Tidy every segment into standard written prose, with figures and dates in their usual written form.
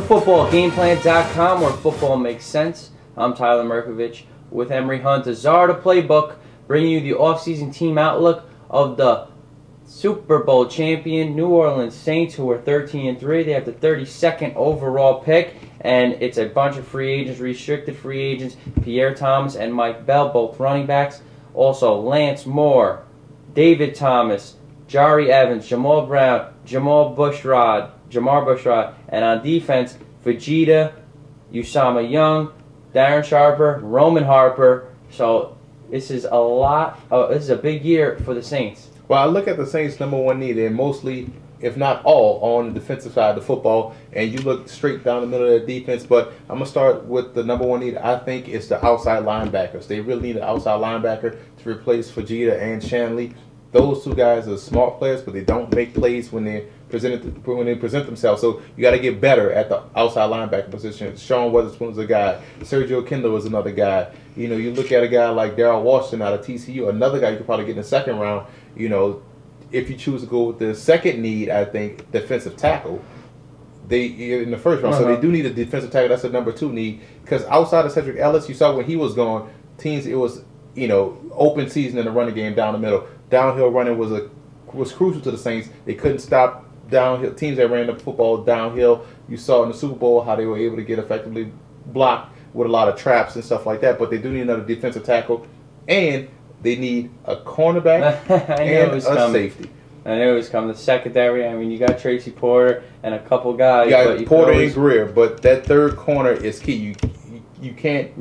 ProFootballGamePlan.com, where football makes sense. I'm Tyler Merkovich with Emery Hunt, Azar Playbook, bringing you the offseason team outlook of the Super Bowl champion New Orleans Saints, who are 13-3. They have the 32nd overall pick, and it's a bunch of free agents, restricted free agents, Pierre Thomas and Mike Bell, both running backs. Also, Lance Moore, David Thomas, Jari Evans, Jamal Brown, Jamar Bushrod, and on defense, Vegeta, Usama Young, Darren Sharper, Roman Harper. So this is this is a big year for the Saints. Well, I look at the Saints' number one need, and mostly, if not all, on the defensive side of the football, and you look straight down the middle of the defense, but I'm going to start with the number one need. I think it's the outside linebackers. They really need an outside linebacker to replace Vegeta and Shanley. Those two guys are smart players, but they don't make plays when they present themselves. So you got to get better at the outside linebacker position. Sean Weatherspoon is a guy. Sergio Kindle is another guy. You know, you look at a guy like Darryl Washington out of TCU, another guy you could probably get in the second round. You know, if you choose to go with the second need, I think defensive tackle. They in the first round, so they do need a defensive tackle. That's a number two need, because outside of Cedric Ellis, you saw when he was gone, teams it was open season in the running game down the middle. Downhill running was crucial to the Saints. They couldn't stop downhill teams that ran the football downhill. You saw in the Super Bowl how they were able to get effectively blocked with a lot of traps and stuff like that. But they do need another defensive tackle, and they need a cornerback and a safety. I knew it was coming. The secondary, I mean, you got Tracy Porter and a couple guys. Yeah, Porter and Greer, but that third corner is key. You can't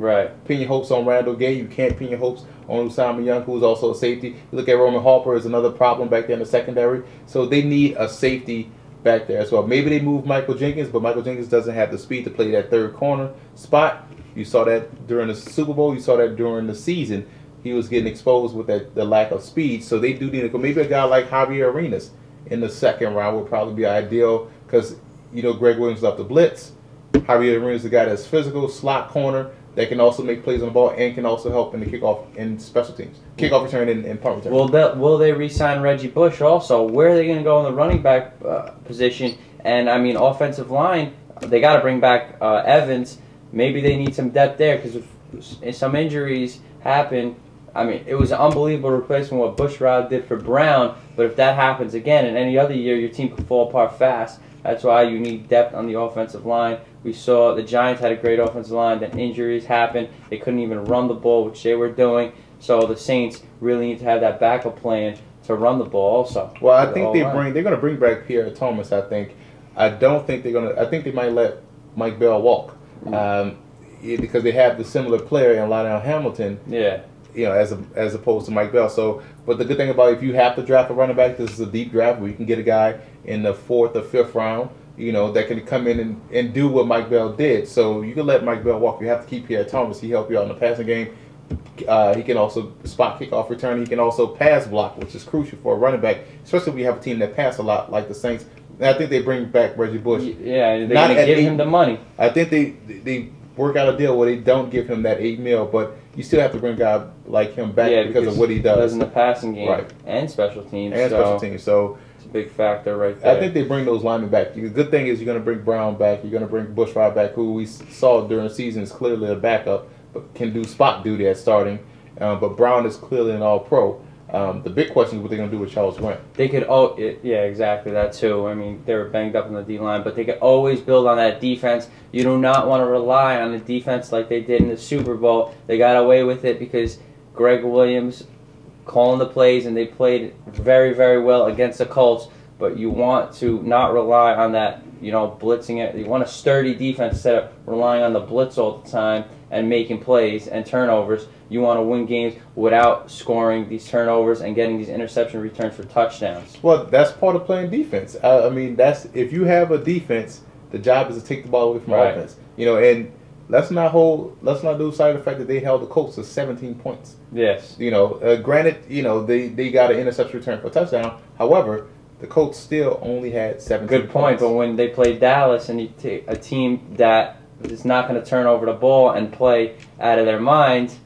pin your hopes on Randall Gay. You can't pin your hopes on Usama Young, who's also a safety. You look at Roman Harper as another problem back there in the secondary. So they need a safety back there as well. Maybe they move Michael Jenkins, but Michael Jenkins doesn't have the speed to play that third corner spot. You saw that during the Super Bowl. You saw that during the season. He was getting exposed with the lack of speed. So they do need to go. Maybe a guy like Javier Arenas in the second round would probably be ideal, because Greg Williams left the blitz. Javier Arenas is a guy that's physical, slot corner, that can also make plays on the ball and can also help in the kickoff and special teams, kickoff return and punt return. Will they re-sign Reggie Bush also? Where are they going to go in the running back position? And I mean, offensive line, they got to bring back Evans. Maybe they need some depth there, because if some injuries happen. I mean, it was an unbelievable replacement what Bushrod did for Brown, but if that happens again in any other year, your team could fall apart fast. That's why you need depth on the offensive line. We saw the Giants had a great offensive line, then injuries happened. They couldn't even run the ball, which they were doing. So the Saints really need to have that backup plan to run the ball also. Well, I think they're going to bring back Pierre Thomas, I think. I don't think they're going to. I think they might let Mike Bell walk. Because they have the similar player in Lionel Hamilton. Yeah. As opposed to Mike Bell. So, but the good thing about if you have to draft a running back, this is a deep draft where you can get a guy in the 4th or 5th round, that can come in and do what Mike Bell did. So you can let Mike Bell walk. You have to keep Pierre Thomas. He help you out in the passing game. He can also spot kickoff return. He can also pass block, which is crucial for a running back, especially if we have a team that pass a lot like the Saints. And I think they bring back Reggie Bush. Yeah, they're going to give him the money. I think they work out a deal where they don't give him that $8 million, but you still have to bring a guy like him back because of what he does in the passing game and special teams. So it's a big factor right there. I think they bring those linemen back. The good thing is you're going to bring Brown back. You're going to bring Bushrod back, who we saw during the season is clearly a backup, but can do spot duty at starting. But Brown is clearly an all-pro. The big question is what they're going to do with Charles Grant. They could, yeah, exactly that too. I mean, they were banged up in the D-line, but they could always build on that defense. You do not want to rely on the defense like they did in the Super Bowl. They got away with it because Greg Williams calling the plays, and they played very, very well against the Colts. But you want to not rely on that, blitzing it. You want a sturdy defense instead of relying on the blitz all the time and making plays and turnovers. You want to win games without scoring these turnovers and getting these interception returns for touchdowns. Well, that's part of playing defense. I mean, if you have a defense, the job is to take the ball away from offense. And let's not lose sight of the fact that they held the Colts to 17 points. Yes. Granted, they got an interception return for a touchdown. However, the Colts still only had 17 points. Good point, but when they played Dallas and you take a team that is not going to turn over the ball and play out of their minds,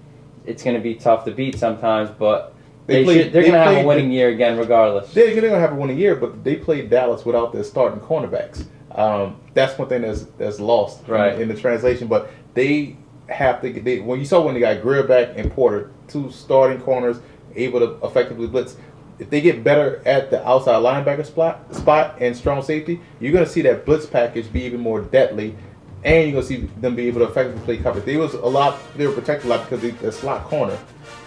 it's going to be tough to beat sometimes, but they're going to have a winning year again regardless. They're going to have a winning year, but they played Dallas without their starting cornerbacks. That's one thing that's lost right. in the translation. But they have to. When you saw when they got Greer back and Porter, 2 starting corners able to effectively blitz. If they get better at the outside linebacker spot and strong safety, you're going to see that blitz package be even more deadly, and you're going to see them be able to effectively play coverage. They were protected a lot because the slot corner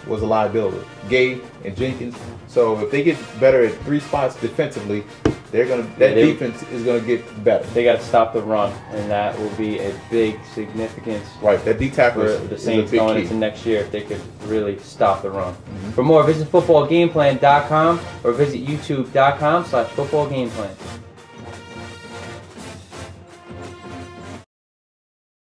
was a liability, Gay and Jenkins. So if they get better at 3 spots defensively, defense is going to get better. They got to stop the run, and that will be a big significance. Right, that D tackle for the Saints going into next year if they could really stop the run. For more, visit footballgameplan.com or visit youtube.com/footballgameplan.